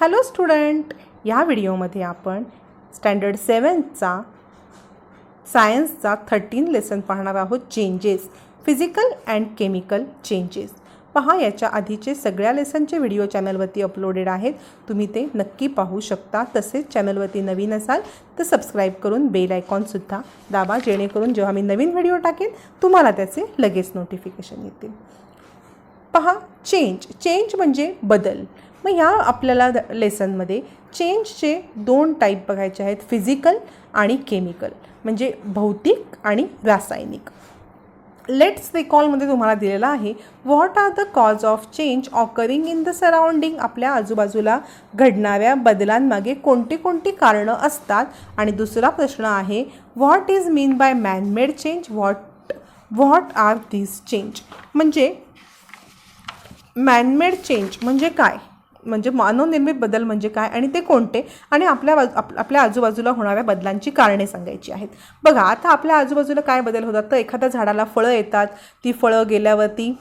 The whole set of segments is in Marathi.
हॅलो स्टुडंट, या व्हिडिओमध्ये आपण स्टँडर्ड 7चा सायन्सचा 13 लेसन पाहणार आहोत. Changes, physical and chemical changes. पहा, याच्या आधीचे सगळ्या लेसनचे व्हिडिओ चॅनलवरती अपलोडेड आहेत. तुम्ही ते नक्की पाहू शकता. तसेच चॅनलवरती नवीन असाल तर सबस्क्राईब करून बेल आयकॉनसुद्धा दाबा, जेणेकरून जेव्हा मी नवीन व्हिडिओ टाकेन तुम्हाला त्याचे लगेच नोटिफिकेशन येतील. पहा, चेंज म्हणजे बदल. मग ह्या आपल्याला लेसनमध्ये चेंजचे 2 टाईप बघायचे आहेत, फिजिकल आणि केमिकल, म्हणजे भौतिक आणि रासायनिक. लेट्स रिकॉलमध्ये तुम्हाला दिलेला आहे, what are the cause of change occurring in the surrounding. आपल्या आजूबाजूला घडणाऱ्या बदलांमागे कोणती कारणं असतात. आणि दुसरा प्रश्न आहे, what is mean by manmade change, what are this change. म्हणजे मॅनमेड चेंज म्हणजे काय, म्हणजे मानवनिर्मित बदल म्हणजे काय आणि ते कोणते, आणि आपल्या आजूबाजूला होणाऱ्या बदलांची कारणे सांगायची आहेत. बघा, आता आपल्या आजूबाजूला काय बदल होतात, तर एखाद्या झाडाला फळं येतात, ती फळं गेल्यावरती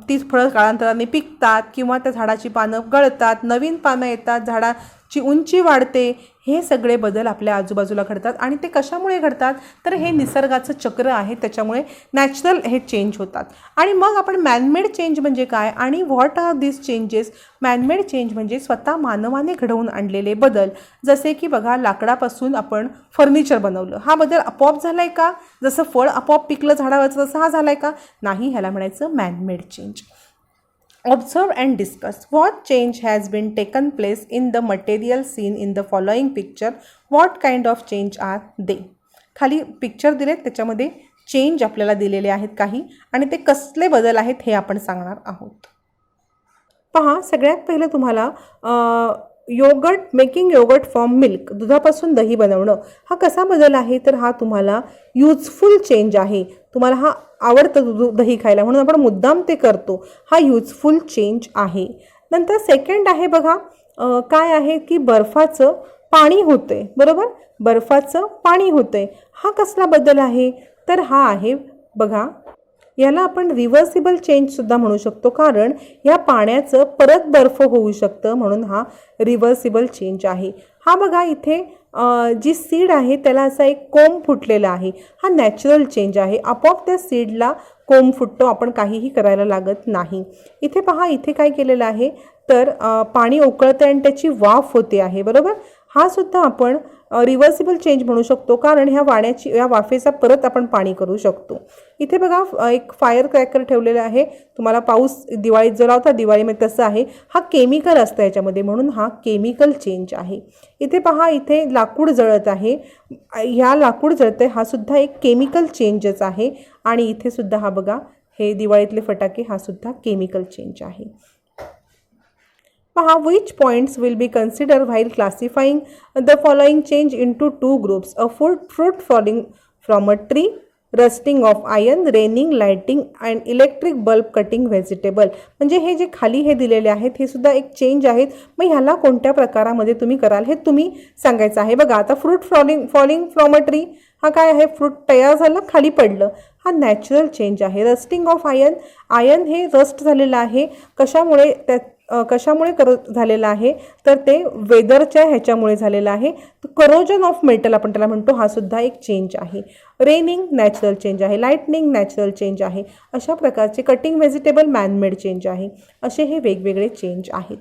ती फळं काळांतराने पिकतात, किंवा त्या झाडाची पानं गळतात, नवीन पानं येतात, झाडाची उंची वाढते. हे सगळे बदल आपल्या आजूबाजूला घडतात. आणि ते कशामुळे घडतात, तर हे निसर्गाचं चक्र आहे, त्याच्यामुळे नॅचरल हे चेंज होतात. आणि मग आपण मॅनमेड चेंज म्हणजे काय आणि what are this changes. Manmade change म्हणजे स्वतः मानवाने घडवून आणलेले बदल. जसे की बघा, लाकडापासून आपण फर्निचर बनवलं, हा बदल आपोआप झाला आहे का? जसं फळ आपोआप पिकलं झाडावरचं तसं हा झाला आहे का? नाही, ह्याला म्हणायचं man-made change. Observe and discuss. What change has been taken place in the material seen in the following picture? What kind of change are they? खाली पिक्चर दिलेत, त्याच्यामध्ये चेंज आपल्याला दिलेले आहेत काही, आणि ते कसले बदल आहेत हे आपण सांगणार आहोत. पहा, सगळ्यात पहिलं तुम्हाला मेकिंग योगर्ट फ्रॉम मिल्क, दुधापासून दही बनवणं, हा कसा बदल आहे, तर हा तुम्हाला यूजफुल चेंज आहे. तुम्हाला हा आवडतं दही खायला, म्हणून आपण मुद्दाम ते करतो. हा यूजफुल चेंज आहे. नंतर सेकंड आहे बघा, काय आहे की बर्फाचं पाणी होतंय, बरोबर, बर्फाचं पाणी होतंय. हा कसला बदल आहे, तर हा आहे बघा, याला आपण रिव्हर्सिबल चेंजसुद्धा म्हणू शकतो, कारण या पाण्याचं परत बर्फ होऊ शकतं, म्हणून हा रिव्हर्सिबल चेंज आहे. हा बघा, इथे जी सीड आहे त्याला असा एक कोंब फुटलेला आहे, हा नॅचरल चेंज आहे. आपोआप त्या सीडला कोंब फुटतो, आपण काहीही करायला लागत नाही. इथे पहा, इथे काय केलेलं आहे, तर पाणी उकळतं आणि त्याची वाफ होते आहे, बरोबर. हा सुद्धा आपण रिव्हर्सिबल चेंज म्हणू शकतो, कारण या वाफेचा परत आपण पाणी करू शकतो. इथे बघा, एक फायर क्रॅकर ठेवलेला आहे. तुम्हाला पाऊस दिवाळीत जो लावता दिवाळीमध्ये तसं आहे. हा केमिकल असतं याच्यामध्ये, म्हणून हा केमिकल चेंज आहे. इथे पहा, इथे लाकूड जळत आहे, ह्या लाकूड जळते, हा सुद्धा एक केमिकल चेंजच आहे. आणि इथे सुद्धा हा बघा, हे दिवाळीतले फटाके, हा सुद्धा केमिकल चेंज आहे. पहा, which points will be considered while classifying the following change into 2 groups? A fruit falling from a tree, rusting of iron, raining, lighting and electric bulb cutting vegetable. म्हणजे हे जे खाली हे दिलेले आहेत हे सुद्धा एक चेंज आहेत. मग ह्याला कोणत्या प्रकारामध्ये तुम्ही कराल हे तुम्ही सांगायचं आहे. बघा, आता fruit falling from a tree, हा काय आहे, फ्रूट तयार झालं, खाली पडलं, हा नॅचरल चेंज आहे. रस्टिंग ऑफ आयर्न हे रस्ट झालेलं आहे. कशामुळे झालेलं आहे, तर ते वेदरच्या ह्याच्यामुळे झालेलं आहे. करोजन ऑफ मेटल आपण त्याला म्हणतो, हा सुद्धा एक चेंज आहे. रेनिंग नॅचरल चेंज आहे. लाईटनिंग नॅचरल चेंज आहे. अशा प्रकारचे कटिंग व्हेजिटेबल मॅनमेड चेंज आहे. असे हे वेगवेगळे चेंज आहेत.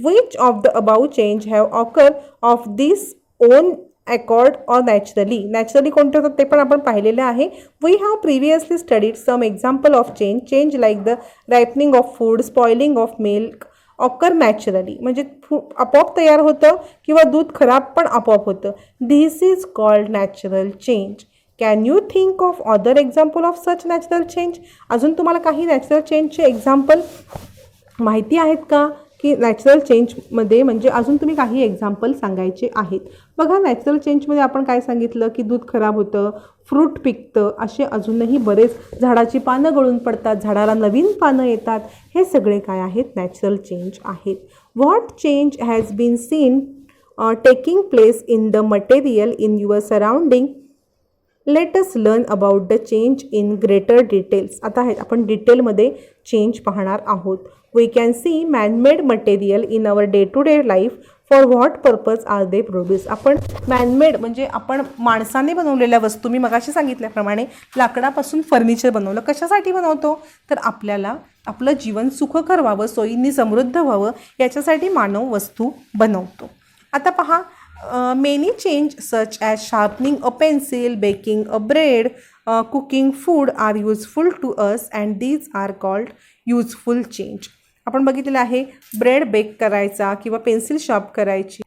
Which of the above change have occur of this own accord or naturally कोणते होतात ते पण आपण पाहिलेले आहे. We have previously studied some example of change like the ripening of food, spoiling of milk occur naturally, म्हणजे आपोआप तयार होतं, किंवा दूध खराब पण आपोआप होतं. This is called natural change. Can you think of other example of such natural change. अजून तुम्हाला काही नॅचरल चेंजचे एक्झाम्पल माहिती आहेत का, की नॅचरल चेंजमध्ये म्हणजे अजून तुम्ही काही एक्झाम्पल सांगायचे आहेत. बघा, नॅचरल चेंजमध्ये आपण काय सांगितलं, की दूध खराब होतं, फ्रूट पिकतं, असे अजूनही बरेच, झाडाची पानं गळून पडतात, झाडाला नवीन पानं येतात. हे सगळे काय आहेत, नॅचरल चेंज आहेत. What change has been seen taking place in the material in your surrounding. Let us learn about the change in greater details. आता आपण डिटेलमध्ये चेंज पाहणार आहोत. We can see manmade material in our day to day life. For what purpose are they produce. आपण मॅनमेड म्हणजे आपण माणसाने बनवलेल्या वस्तू, मी मगाशी सांगितल्याप्रमाणे लाकडापासून फर्निचर बनवलं. कशासाठी बनवतो? तर आपल्याला आपलं जीवन सुखकर व्हावं, सोयींनी समृद्ध व्हावं, याच्यासाठी मानव वस्तू बनवतो. आता पहा, many change such as sharpening a pencil, baking a bread, cooking food are useful to us and these are called useful change. आपण बघितलेलं आहे ब्रेड बेक करायचा किंवा पेन्सिल शार्प करायची.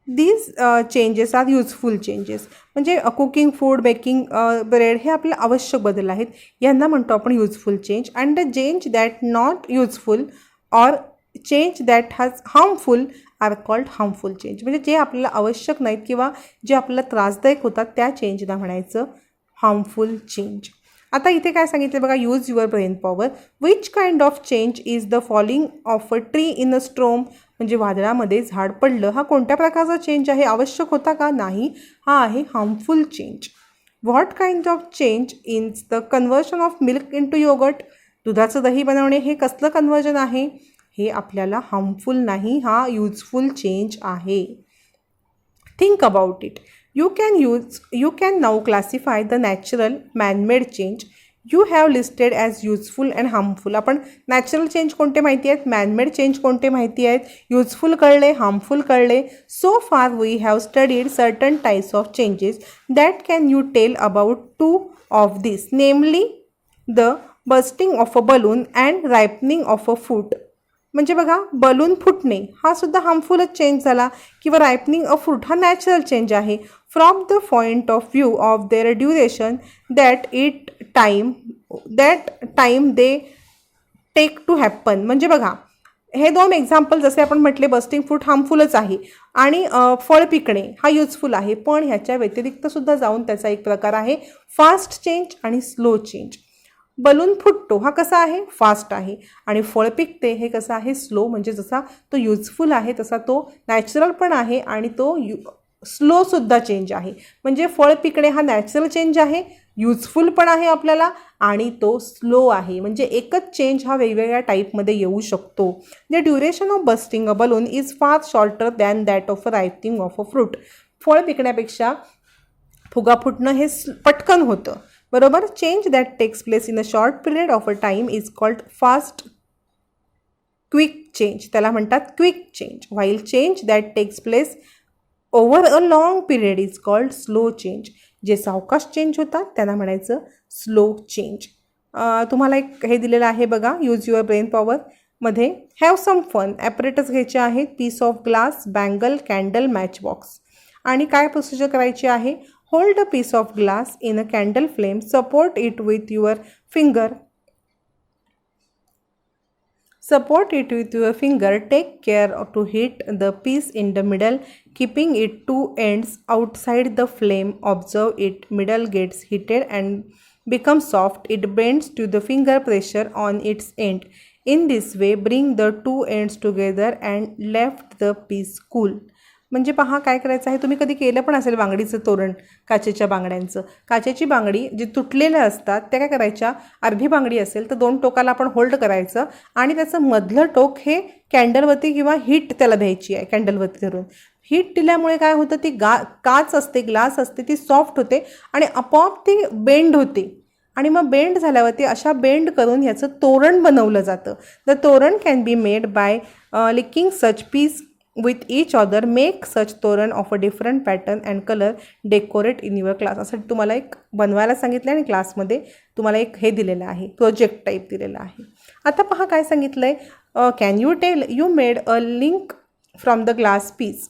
These changes are useful changes. म्हणजे कुकिंग फूड, बेकिंग ब्रेड हे आपले आवश्यक बदल आहेत, यांना म्हणतो आपण useful change. And the change that not useful or change that has harmful are called harmful change. म्हणजे जे आपल्याला आवश्यक नाहीत किंवा जे आपल्याला त्रासदायक होतात त्या चेंजना म्हणायचं हार्मफुल चेंज. आता इथे काय सांगितलं बघा, use your brain power. Which kind of change is the falling of a tree in अ स्ट्रोम. म्हणजे वादळामध्ये झाड पडलं, हा कोणत्या प्रकारचा चेंज आहे? आवश्यक होता का? नाही, हा आहे harmful change. What kind of change is the conversion of milk in to yogurt. दुधाचं दही बनवणे हे कसलं कन्व्हर्जन आहे? हे आपल्याला हार्मफुल नाही, हा युजफुल चेंज आहे. Think about it. You can now classify the natural man-made change you have listed as useful and harmful. आपण नॅचरल चेंज कोणते माहिती आहेत, मॅनमेड चेंज कोणते माहिती आहेत, युजफुल कळले, हार्मफुल कळले. So far we have studied certain types of changes that can you tell about two of this, namely the busting of a balloon and ripening of a fruit. म्हणजे बघा, बलून फुटणे हा सुद्धा हार्मफुलच चेंज झाला, किंवा रायपनिंग अ फ्रूट हा नॅचरल चेंज आहे. From the point of view of their duration that time they take to happen. म्हणजे बघा, हे दोन एक्झाम्पल जसे आपण म्हटले, बस्टिंग फ्रूट हार्मफुलच आहे आणि फळ पिकणे हा युजफुल आहे. पण ह्याच्या व्यतिरिक्त सुद्धा जाऊन त्याचा एक प्रकार आहे फास्ट चेंज आणि स्लो चेंज. बलून फुटतो हा कसा आहे? फास्ट आहे. आणि फळ पिकते हे कसं आहे? स्लो. म्हणजे जसा तो युजफुल आहे तसा तो नॅचरल पण आहे आणि तो स्लो सुद्धा चेंज आहे. म्हणजे फळ पिकणे हा नॅचरल चेंज आहे, युजफुल पण आहे आपल्याला, आणि तो स्लो आहे. म्हणजे एकच चेंज हा वेगवेगळ्या टाईपमध्ये येऊ शकतो. The duration of busting a balloon is far shorter than that of a ripening of a fruit. फळ पिकण्यापेक्षा फुगा फुटणं हे पटकन होतं, बरोबर. Change that takes place in a short period of a time is called fast quick change. त्याला म्हणतात quick change. While change that takes place over a long period is called slow change. जे सावकाश चेंज होतात त्यांना म्हणायचं स्लो चेंज. तुम्हाला एक हे दिलेलं आहे बघा, यूज युअर ब्रेन पॉवर मध्ये. Have some fun. ॲपरेटस घ्यायचे आहेत, piece of glass, bangle, candle, match box. आणि काय प्रोसिजर करायची आहे? Hold a piece of glass in a candle flame, support it with your finger. Take care to hit the piece in the middle, keeping it two ends outside the flame. Observe it middle gets heated and becomes soft. It bends to the finger pressure on its end. In this way, bring the two ends together and left the piece cool. म्हणजे पहा काय करायचं आहे, तुम्ही कधी केलं पण असेल बांगडीचं तोरण, काचेच्या बांगड्यांचं. काचेची बांगडी जी तुटलेल्या असतात त्या काय करायच्या, अर्धी बांगडी असेल तर दोन टोकाला आपण होल्ड करायचं आणि त्याचं मधलं टोक हे कॅन्डलवरती किंवा हीट त्याला द्यायची आहे. कॅन्डलवरती धरून हीट दिल्यामुळे काय होतं, ती काच असते, ग्लास असते, ती सॉफ्ट होते आणि आपोआप ती बेंड होते. आणि मग बेंड झाल्यावरती अशा बेंड करून ह्याचं तोरण बनवलं जातं. The toran can be made by linking such piece with each other. Make such तोरण of a different pattern and color. Decorate in your class. असं तुम्हाला एक बनवायला सांगितलं आणि क्लासमध्ये तुम्हाला एक हे दिलेलं आहे, प्रोजेक्ट टाईप दिलेला आहे. आता पहा काय सांगितलं आहे, can you tell you made a link from the glass piece.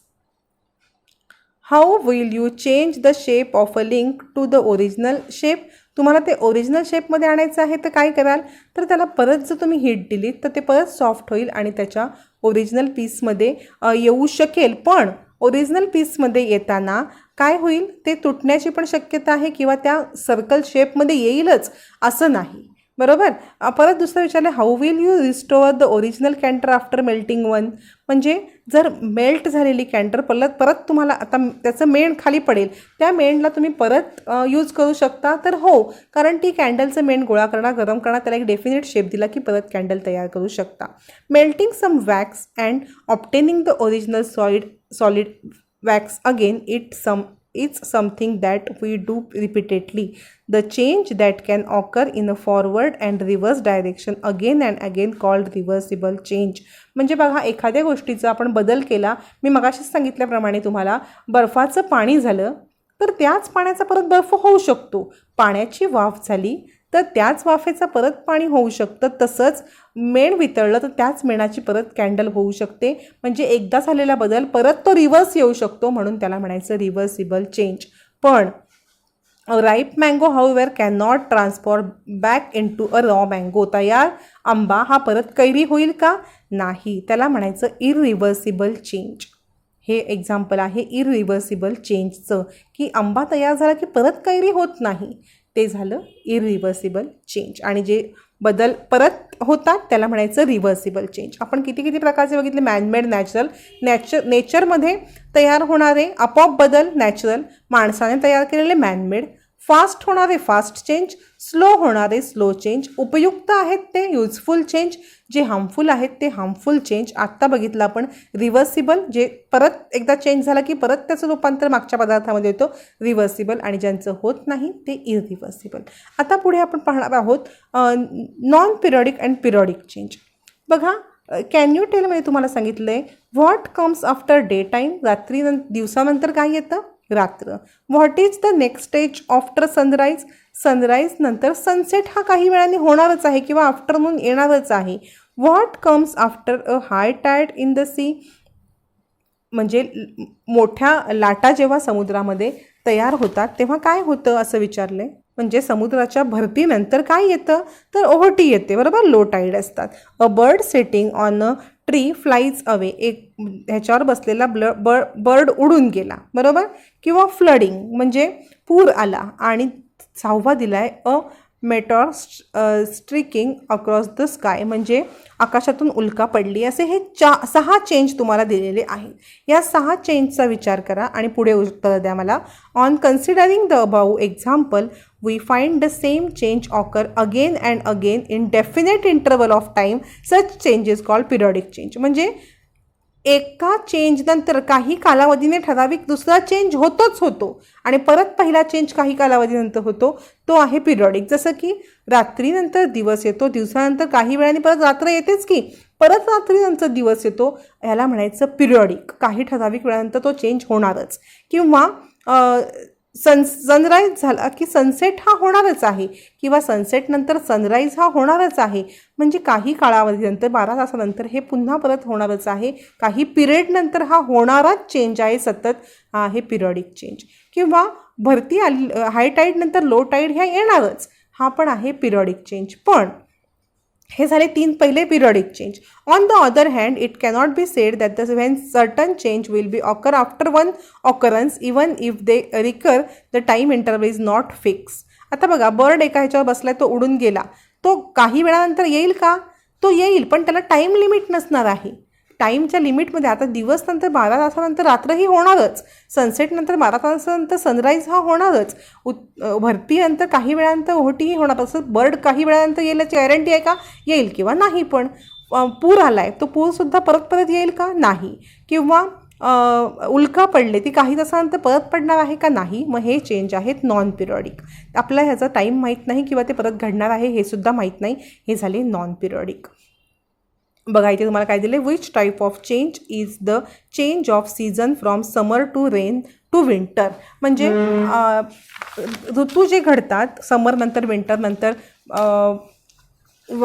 How will you change the shape of a link to the original shape. तुम्हाला ते ओरिजिनल शेपमध्ये आणायचं आहे तर काय कराल, तर त्याला परत जर तुम्ही हीट दिली तर ते परत सॉफ्ट होईल आणि त्याच्या ओरिजिनल पीसमध्ये येऊ शकेल. पण ओरिजिनल पीसमध्ये येताना काय होईल, ते तुटण्याची पण शक्यता आहे किंवा त्या सर्कल शेपमध्ये येईलच असं नाही. बरोबर. परत दुसरं विचारलं, how will you restore the original candle after melting one. म्हणजे जर मेल्ट झालेली कॅन्टर परत तुम्हाला आता त्याचं मेण खाली पडेल, त्या मेणला तुम्ही परत यूज करू शकता. तर हो, कारण ती कॅन्डलचं मेण गोळा करणार, गरम करणार, त्याला एक डेफिनेट शेप दिला की परत कॅन्डल तयार करू शकता. Melting some wax and obtaining the original solid wax again it's something that we do repeatedly. The change that can occur in a forward and reverse direction again and again called reversible change. म्हणजे बघा, एखाद्या गोष्टीचा आपण बदल केला, मी मगाशीच सांगितल्याप्रमाणे तुम्हाला, बर्फाचं पाणी झालं तर त्याच पाण्याचा परत बर्फ होऊ शकतो. पाण्याची वाफ झाली तर त्याच वाफेचं परत पाणी होऊ शकतं. तसंच मेण वितळलं तर त्याच मेणाची परत कॅन्डल होऊ शकते. म्हणजे एकदा झालेला बदल परत तो रिव्हर्स येऊ शकतो, म्हणून त्याला म्हणायचं रिव्हर्सिबल चेंज. पण ripe mango however can not transform back into a raw mango. तयार आंबा हा परत कैरी होईल का? नाही. त्याला म्हणायचं इररिव्हर्सिबल चेंज. हे एक्झाम्पल आहे इररिव्हर्सिबल चेंजचं, की आंबा तयार झाला की परत कैरी होत नाही, ते झालं इररिव्हर्सिबल चेंज. आणि जे बदल परत होतात त्याला म्हणायचं रिव्हर्सिबल चेंज. आपण किती प्रकारचे बघितले, मॅनमेड, नेचरमध्ये तयार होणारे आपोआप बदल नॅचरल, माणसाने तयार केलेले मॅनमेड, फास्ट होणारे फास्ट चेंज, स्लो होणारे स्लो चेंज, उपयुक्त आहेत ते युजफुल चेंज, जे हार्मफुल आहेत ते हार्मफुल चेंज. आत्ता बघितलं आपण रिव्हर्सिबल, जे परत एकदा चेंज झाला की परत त्याचं रूपांतर मागच्या पदार्थामध्ये येतो, रिव्हर्सिबल. आणि ज्यांचं होत नाही ते इररिव्हर्सिबल. आता पुढे आपण पाहणार आहोत non periodic and periodic change. बघा, कॅन यू टेल, म्हणजे तुम्हाला सांगितलं आहे what comes after day time. दिवसानंतर काय येतं? रात्र. What is the next stage after sunrise. Sunrise नंतर सनसेट हा काही वेळाने होणारच आहे किंवा आफ्टरनून येणारच आहे. What comes after a high tide in the sea. म्हणजे मोठ्या लाटा जेव्हा समुद्रामध्ये तयार होतात तेव्हा काय होतं असं विचारले. म्हणजे समुद्राच्या भरतीनंतर काय येतं? तर ओहोटी येते, बरोबर. लो टाईड असतात. A bird setting on a tree flies away. एक ह्याच्यावर बसलेला बर्ड उडून गेला, बरोबर. किंवा फ्लडिंग म्हणजे पूर आला. आणि 6वा दिलाय अ मेटॉर स्ट्रिकिंग अक्रॉस द स्काय, म्हणजे आकाशातून उल्का पडली. असे हे 6 चेंज तुम्हाला दिलेले आहेत. या 6 चेंजचा विचार करा आणि पुढे उत्तर द्या मला. On considering the above example we find the same change occur again and again in definite interval of time. Such change is called periodic change. म्हणजे एका चेंजनंतर काही कालावधीने ठराविक दुसरा चेंज होतोच होतो आणि परत पहिला चेंज काही कालावधीनंतर होतो, तो आहे पिरियडिक. जसं की रात्रीनंतर दिवस येतो, दिवसानंतर काही वेळाने परत रात्र येतेच की, परत रात्रीनंतर दिवस येतो, याला म्हणायचं पिरियडिक. काही ठराविक वेळानंतर तो चेंज होणारच. किंवा सनराईज झाला की सनसेट हा होणारच आहे किंवा सनसेटनंतर सनराईज हा होणारच आहे. म्हणजे काही कालावधीनंतर 12 तासानंतर हे पुन्हा परत होणारच आहे. काही पिरियडनंतर हा होणाराच चेंज आहे सतत, हा आहे पिरियडिक चेंज. किंवा भरती आली, हाय टाईडनंतर लो टाईड ह्या येणारच, हा पण आहे पिरियडिक चेंज. पण हे झाले 3 पहिले periodic change. On the other hand it cannot be said that the when certain change will be occur after one occurrence even if they recur the time interval is not fix. आता बघा, बर्ड एका ह्याच्यावर बसलाय, तो उडून गेला, तो काही वेळानंतर येईल का? तो येईल, पण त्याला टाईम लिमिट नसणार आहे. टाईमच्या लिमिटमध्ये आता दिवस नंतर 12 तासानंतर रात्रही होणारच, सनसेटनंतर 12 तासानंतर सनराईज हा होणारच, भरतीनंतर काही वेळानंतर ओहोटीही होणार. तसं बर्ड काही वेळानंतर येण्याची गॅरंटी आहे का? येईल किंवा नाही. पण पूर आला आहे, तो पूरसुद्धा परत येईल का? नाही. किंवा उल्का पडले, ती काही तासानंतर परत पडणार आहे का? नाही. मग हे चेंज आहेत नॉन पिरियडिक. आपल्याला ह्याचा टाईम माहीत नाही किंवा ते परत घडणार आहे हे सुद्धा माहीत नाही, हे झाले नॉन पिरियडिक. बघा, इथे तुम्हाला काय दिले, which type of change is the change of season from summer to rain to winter. म्हणजे ऋतू जे घडतात समरनंतर विंटरनंतर,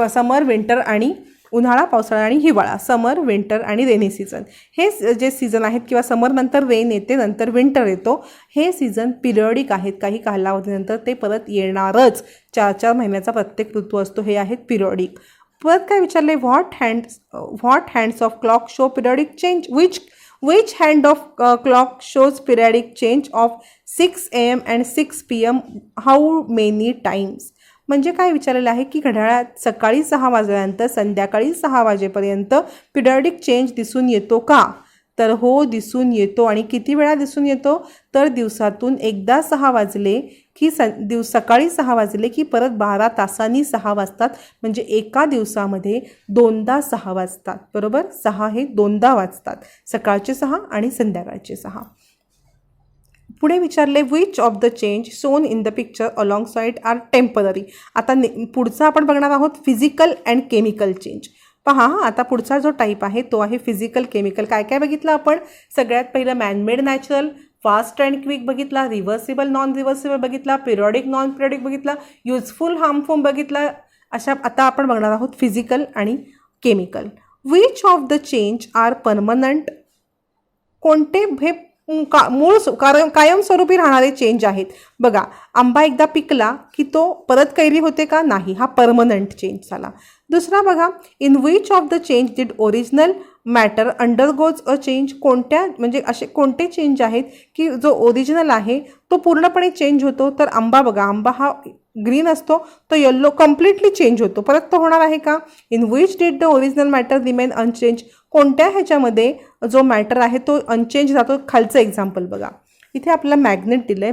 समर, विंटर आणि उन्हाळा, पावसाळा आणि हिवाळा, समर, विंटर आणि रेनी सीझन, हे जे सीझन आहेत किंवा समरनंतर रेन येते, नंतर विंटर येतो, हे सीझन पिरियडिक आहेत. काही कालावधीनंतर ते परत येणारच. 4 महिन्याचा प्रत्येक ऋतू असतो, हे आहेत पिरियडिक. परत काय विचारले, what hands of clock show periodic change. Which hand of clock shows periodic change of 6 AM and 6 PM how many times. म्हणजे काय विचारलेलं आहे की घड्याळात सकाळी 6 वाजल्यानंतर संध्याकाळी 6 वाजेपर्यंत पिरियडिक चेंज दिसून येतो का? तर हो, दिसून येतो. आणि किती वेळा दिसून येतो? तर दिवसातून एकदा 6 वाजले की सकाळी 6 वाजले की परत 12 तासांनी 6 वाजतात. म्हणजे एका दिवसामध्ये दोनदा 6 वाजतात. बरोबर, 6 हे दोनदा वाजतात, सकाळचे 6 आणि संध्याकाळचे 6. पुढे विचारले which of the change shown in the picture alongside are temporary. आता पुढचा आपण बघणार आहोत फिजिकल अँड केमिकल चेंज. पहा, आता पुढचा जो टाईप आहे तो आहे फिजिकल केमिकल. काय काय बघितलं आपण? सगळ्यात पहिलं manmade natural, fast and quick बघितला, रिव्हर्सिबल नॉन रिव्हर्सिबल बघितला, पिरियडिक नॉन पिरियडिक बघितला, युजफुल हार्मफुल बघितला. अशा आता आपण बघणार आहोत फिजिकल आणि chemical. Which of the change are permanent. कोणते हे कायमस्वरूपी राहणारे चेंज आहेत? बघा, आंबा एकदा पिकला की तो परत कैरी होते का? नाही, हा परमनंट चेंज झाला. दुसरा बघा, in which of the change did original matter undergoes a change. कोणत्या म्हणजे असे कोणते चेंज आहेत की जो ओरिजिनल आहे तो पूर्णपणे चेंज होतो? तर आंबा बघा, आंबा हा ग्रीन असतो तो येल्लो कम्प्लिटली चेंज होतो. परत तो होणार आहे का? In which did the original matter remain unchange. कोणत्या ह्याच्यामध्ये जो मॅटर आहे तो अनचेंज जातो? खालचं एक्झाम्पल बघा, इथे आपल्याला मॅग्नेट दिलं आहे.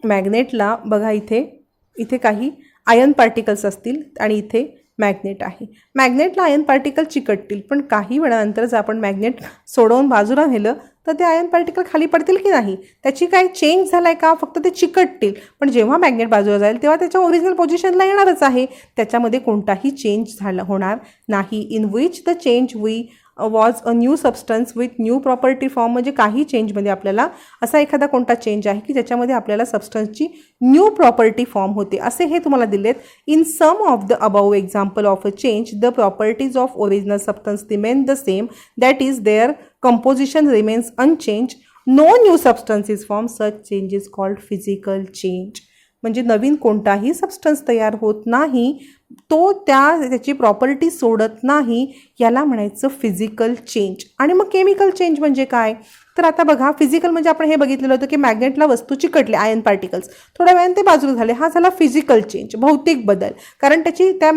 मॅग्नेटला बघा, इथे काही आयन पार्टिकल्स असतील आणि इथे मॅग्नेट आहे. मॅग्नेटला आयन पार्टिकल चिकटतील, पण काही वेळानंतर जर आपण मॅग्नेट सोडवून बाजूला नेलं तर ते आयन पार्टिकल खाली पडतील की नाही? त्याची काय चेंज झाला आहे का? फक्त ते चिकटतील. पण जेव्हा मॅग्नेट बाजूला जाईल तेव्हा त्याच्या ओरिजिनल पोझिशनला येणारच आहे. त्याच्यामध्ये कोणताही चेंज होणार नाही. In which the change was a new substance with new property form. म्हणजे काही चेंजमध्ये आपल्याला असा एखादा कोणता चेंज आहे की ज्याच्यामध्ये आपल्याला सबस्टन्सची न्यू प्रॉपर्टी फॉर्म होते, असे हे तुम्हाला दिलेत. In some of the above example of a change the properties of original substance remain the same, that is their composition remains unchanged, no new substance is formed, such change is called physical change. म्हणजे नवीन कोणताही सबस्टन्स तयार होत नाही, तो त्याची प्रॉपर्टी सोडत नाही, याला म्हणायचं फिजिकल चेंज. आणि मग केमिकल चेंज म्हणजे काय? तर आता बघा, फिजिकल म्हणजे आपण हे बघितलेलं होतं की मॅग्नेटला वस्तू चिकटले, आयन पार्टिकल्स, थोड्या वेळाने ते बाजूला झाले, हा झाला फिजिकल चेंज, भौतिक बदल. कारण त्याची त्या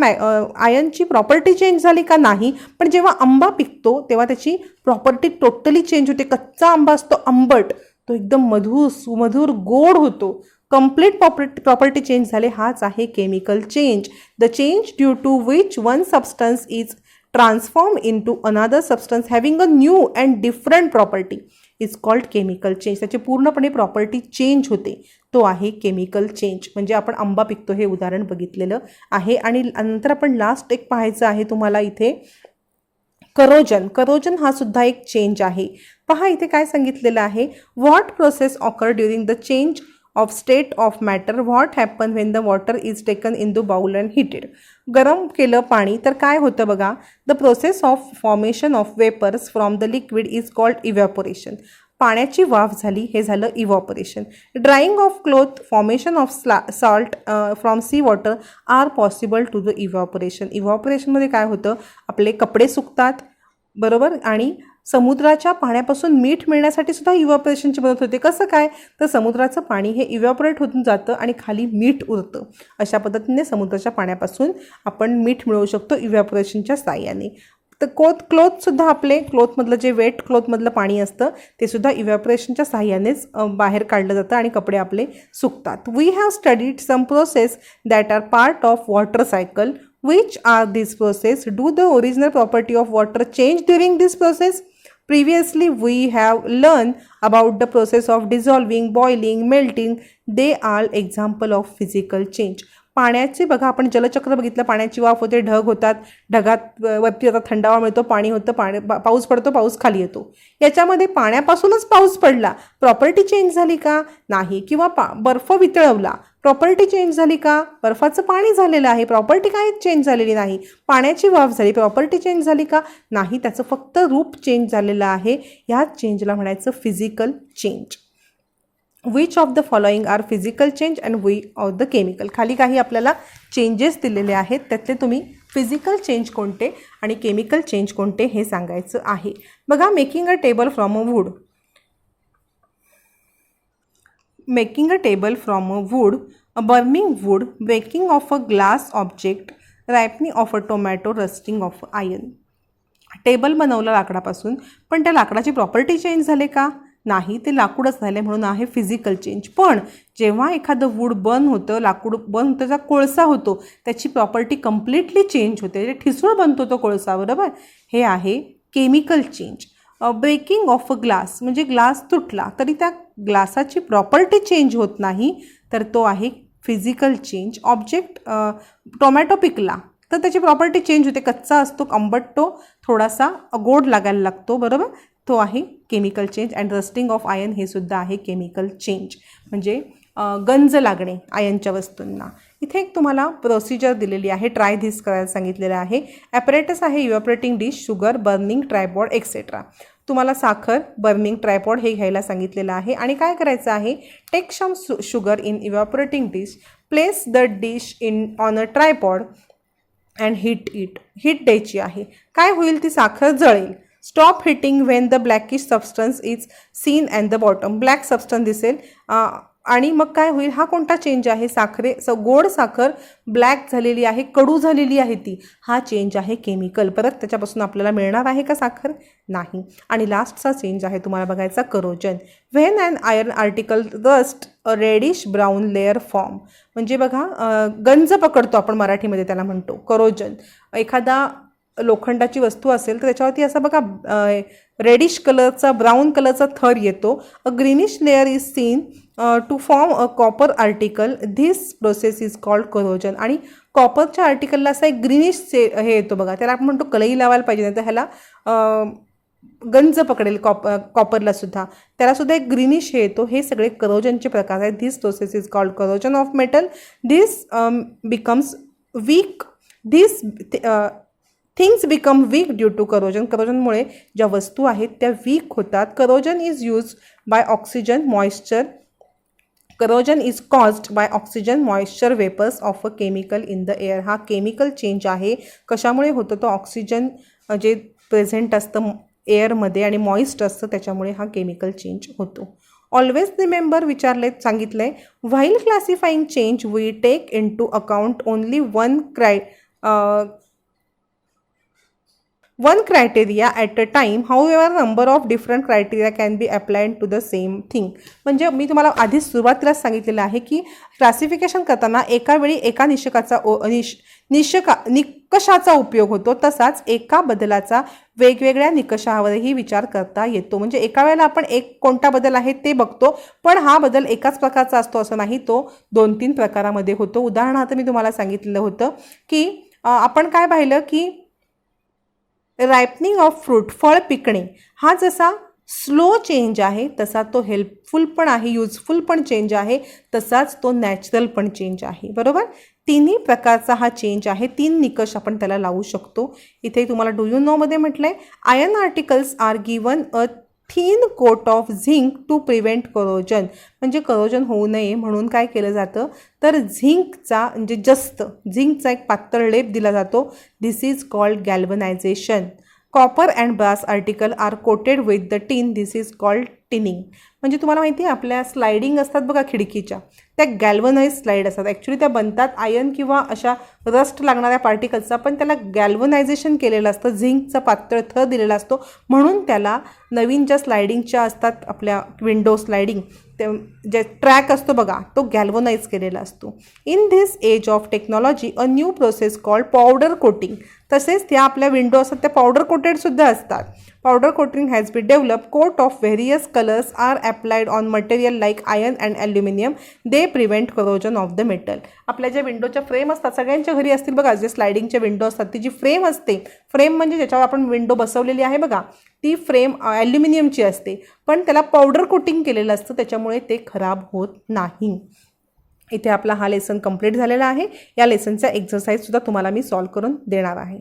आयनची प्रॉपर्टी चेंज झाली का? नाही. पण जेव्हा आंबा पिकतो तेव्हा त्याची प्रॉपर्टी टोटली चेंज होते. कच्चा आंबा असतो आंबट, तो एकदम मधुर गोड होतो. कंप्लीट प्रॉपर्टी चेंज झाले, हाच आहे chemical change. The change due to which one substance is transform into another substance having a new and different property is called chemical change. त्याची पूर्णपणे प्रॉपर्टी चेंज होते, तो आहे केमिकल चेंज. म्हणजे आपण आंबा पिकतो हे उदाहरण बघितलेलं आहे. आणि नंतर आपण लास्ट एक पाहायचं आहे तुम्हाला इथे, करोजन हा सुद्धा एक चेंज आहे. पहा, इथे काय सांगितलेलं आहे, what process occur during the change of state of matter, what happen when the water is taken in the bowl and heated. गरम केलं पाणी तर काय होतं बघा, the process of formation of vapors from the liquid is called evaporation. पाण्याची वाफ झाली, हे झालं evaporation. Drying of cloth, formation of salt from sea water are possible to the evaporation. इव्हॉपरेशनमध्ये काय होतं, आपले कपडे सुकतात, बरोबर, आणि समुद्राच्या पाण्यापासून मीठ मिळण्यासाठी सुद्धा इव्हॉपरेशनची मदत होते. कसं काय, तर समुद्राचं पाणी हे इव्हॉपरेट होऊन जातं आणि खाली मीठ उरतं. अशा पद्धतीने समुद्राच्या पाण्यापासून आपण मीठ मिळवू शकतो इव्हॉपरेशनच्या साहाय्याने. तर क्लोथसुद्धा आपले क्लोथमधलं जे वेट क्लोथमधलं पाणी असतं ते सुद्धा इव्हॅपोरेशनच्या साहाय्यानेच बाहेर काढलं जातं आणि कपडे आपले सुकतात. We have studied some process that are part of water cycle. Which are these process? Do the original property of water change during this process? Previously we have learned about the process of dissolving, boiling, melting. They are example of physical change. पाण्याचे बघा, आपण जलचक्र बघितलं, पाण्याची वाफ होते, ढग होतात, ढगात वरती आता थंडावा मिळतो, पाणी होतं, पाऊस पडतो, पाऊस खाली येतो. याच्यामध्ये पाण्यापासूनच पाऊस पडला, प्रॉपर्टी चेंज झाली का? नाही. किंवा बर्फ वितळवला, प्रॉपर्टी चेंज झाली का? बर्फाचं पाणी झालेलं आहे, प्रॉपर्टी काहीच चेंज झालेली नाही. पाण्याची वाफ झाली, प्रॉपर्टी चेंज झाली का? नाही, त्याचं फक्त रूप चेंज झालेलं आहे. ह्याच चेंजला म्हणायचं physical change. Which of the following are physical change and which of the chemical. खाली काही आपल्याला चेंजेस दिलेले आहेत, त्यातले तुम्ही फिजिकल चेंज कोणते आणि केमिकल चेंज कोणते हे सांगायचं आहे. बघा, making a table from a wood. Making a table from a wood burning wood, baking of a glass object, ripening of a tomato, rusting of iron. Table बनवलं लाकडापासून, पण त्या लाकडाची प्रॉपर्टी चेंज झाले का? नाही, ते लाकूडच झाले म्हणून आहे फिजिकल चेंज. पण जेव्हा एखादं वूड बर्न होतं, लाकूड बर्न होतं, त्याचा कोळसा होतो, त्याची प्रॉपर्टी कम्प्लिटली चेंज होते, म्हणजे ठिसूळ बनतो तो कोळसा, बरोबर. हे आहे chemical change. Breaking of a glass म्हणजे ग्लास तुटला तरी त्या ग्लासाची प्रॉपर्टी चेंज होत नाही, तर तो आहे फिजिकल चेंज. ऑब्जेक्ट टोमॅटो पिकला तर त्याची प्रॉपर्टी चेंज होते, कच्चा असतो, आंबट, तो थोडासा गोड लागायला लागतो, बरोबर, तो आहे chemical change. And rusting of iron हे सुद्धा आहे केमिकल चेंज, म्हणजे गंज लागणे आयर्नच्या वस्तूंना. इथे एक तुम्हाला प्रोसिजर दिलेली आहे, ट्राय धिस करायला सांगितलेलं आहे. ॲपरेटस आहे evaporating dish, sugar, burning tripod etcetera. तुम्हाला साखर, बर्निंग ट्रायपॉड हे घ्यायला सांगितलेलं आहे. आणि काय करायचं आहे, take some sugar in evaporating dish, place the dish in on a tripod and heat it. Heat द्यायची आहे. काय होईल, ती साखर जळेल. Stop heating when the blackish substance is seen at the bottom. Black substance दिसेल आणि मग काय होईल, हा कोणता चेंज आहे, गोड साखर ब्लॅक झालेली आहे, कडू झालेली आहे ती, हा चेंज आहे केमिकल. परत त्याच्यापासून आपल्याला मिळणार आहे का साखर? नाही. आणि लास्टचा चेंज आहे तुम्हाला बघायचा corrosion. When and iron article rust a reddish brown layer form. म्हणजे बघा गंज पकडतो आपण मराठीमध्ये त्याला म्हणतो करोजन. एखादा लोखंडाची वस्तू असेल तर त्याच्यावरती असं बघा रेडिश कलरचा, ब्राऊन कलरचा थर येतो. A greenish layer is seen to form a copper article. This process is called corrosion. आणि कॉपरच्या आर्टिकलला असा एक ग्रीनिश हे येतो बघा, त्याला आपण म्हणतो कलई लावायला पाहिजे, नाही तर ह्याला गंज पकडेल. कॉपरला सुद्धा त्यालासुद्धा एक ग्रीनिश हे येतो. हे सगळे करोजनचे प्रकार आहेत. This process is called corrosion of metal. This becomes weak. Things become weak due to corrosion. करोजनमुळे ज्या वस्तू आहेत त्या वीक होतात. Corrosion is use by oxygen moisture. Corrosion is caused by oxygen moisture vapours of a chemical in the air. हा केमिकल चेंज आहे. कशामुळे होतं, तो ऑक्सिजन जे प्रेझेंट असतं एअरमध्ये आणि मॉइस्ट असतं त्याच्यामुळे हा केमिकल चेंज होतो. ऑलवेज रिमेंबर सांगितलं आहे, while classifying change we take into account only one criteria at a time. However, number of different criteria can be applied to the same thing. म्हणजे मी तुम्हाला आधीच सुरुवातीलाच सांगितलेलं आहे की क्लासिफिकेशन करताना एका वेळी एका निकषाचा उपयोग होतो, तसाच एका बदलाचा वेगवेगळ्या निकषावरही विचार करता येतो. म्हणजे एका वेळेला आपण एक कोणता बदल आहे ते बघतो, पण हा बदल एकाच प्रकारचा असतो असं नाही, तो 2-3 प्रकारामध्ये होतो. उदाहरणार्थ मी तुम्हाला सांगितलेलं होतं की आपण काय पाहिलं की रायपनिंग ऑफ फ्रूट, फळ पिकणे, हा जसा स्लो चेंज आहे तसा तो हेल्पफुल पण आहे, युजफुल पण चेंज आहे, तसाच तो नॅचरल पण चेंज आहे, बरोबर. तिन्ही प्रकारचा हा चेंज आहे. 3 निकष आपण त्याला लावू शकतो. इथे तुम्हाला डू यू नो मध्ये म्हटलंय, iron articles are given a thin coat of zinc to prevent corrosion. म्हणजे करोजन होऊ नये म्हणून काय केलं जातं, तर झिंकचा म्हणजे झिंकचा एक पातळ लेप दिला जातो. This is called galvanisation. Copper and brass article are coated with the tin. This is called tinning. म्हणजे तुम्हाला माहिती आहे आपल्या स्लायडिंग असतात बघा खिडकीच्या, त्या गॅल्वनाइज स्लाईड असतात. ॲक्च्युली त्या बनतात आयर्न किंवा अशा रस्ट लागणाऱ्या पार्टिकल्सचा, पण त्याला गॅल्वनायझेशन केलेलं असतं, झिंकचा पातळ थर दिलेला असतो, म्हणून त्याला नवीन ज्या स्लायडिंगच्या असतात आपल्या विंडो स्लायडिंग, ते जे ट्रॅक असतो बघा तो गॅल्वनाइज केलेला असतो. In this age of technology a new process called powder coating. तसेच त्या आपल्या विंडो असतात त्या पावडर कोटेडसुद्धा असतात. Powder coating has be develop. Coat of various colours are applied on material like iron and aluminium. They prevent corrosion of the metal. आपल्या ज्या विंडोच्या फ्रेम असतात सगळ्यांच्या घरी असतील बघा, जे स्लायडिंगच्या विंडो असतात ती जी फ्रेम असते, फ्रेम म्हणजे ज्याच्यावर आपण विंडो बसवलेली आहे बघा, ती फ्रेम ॲल्युमिनियमची असते, पण त्याला पावडर कोटिंग केलेलं असतं, त्याच्यामुळे ते खराब होत नाही. इथे आपला हा लेसन कंप्लीट झालेला आहे. या लेसनचा एक्सरसाइजसुद्धा तुम्हाला मी सॉल्व करून देणार आहे.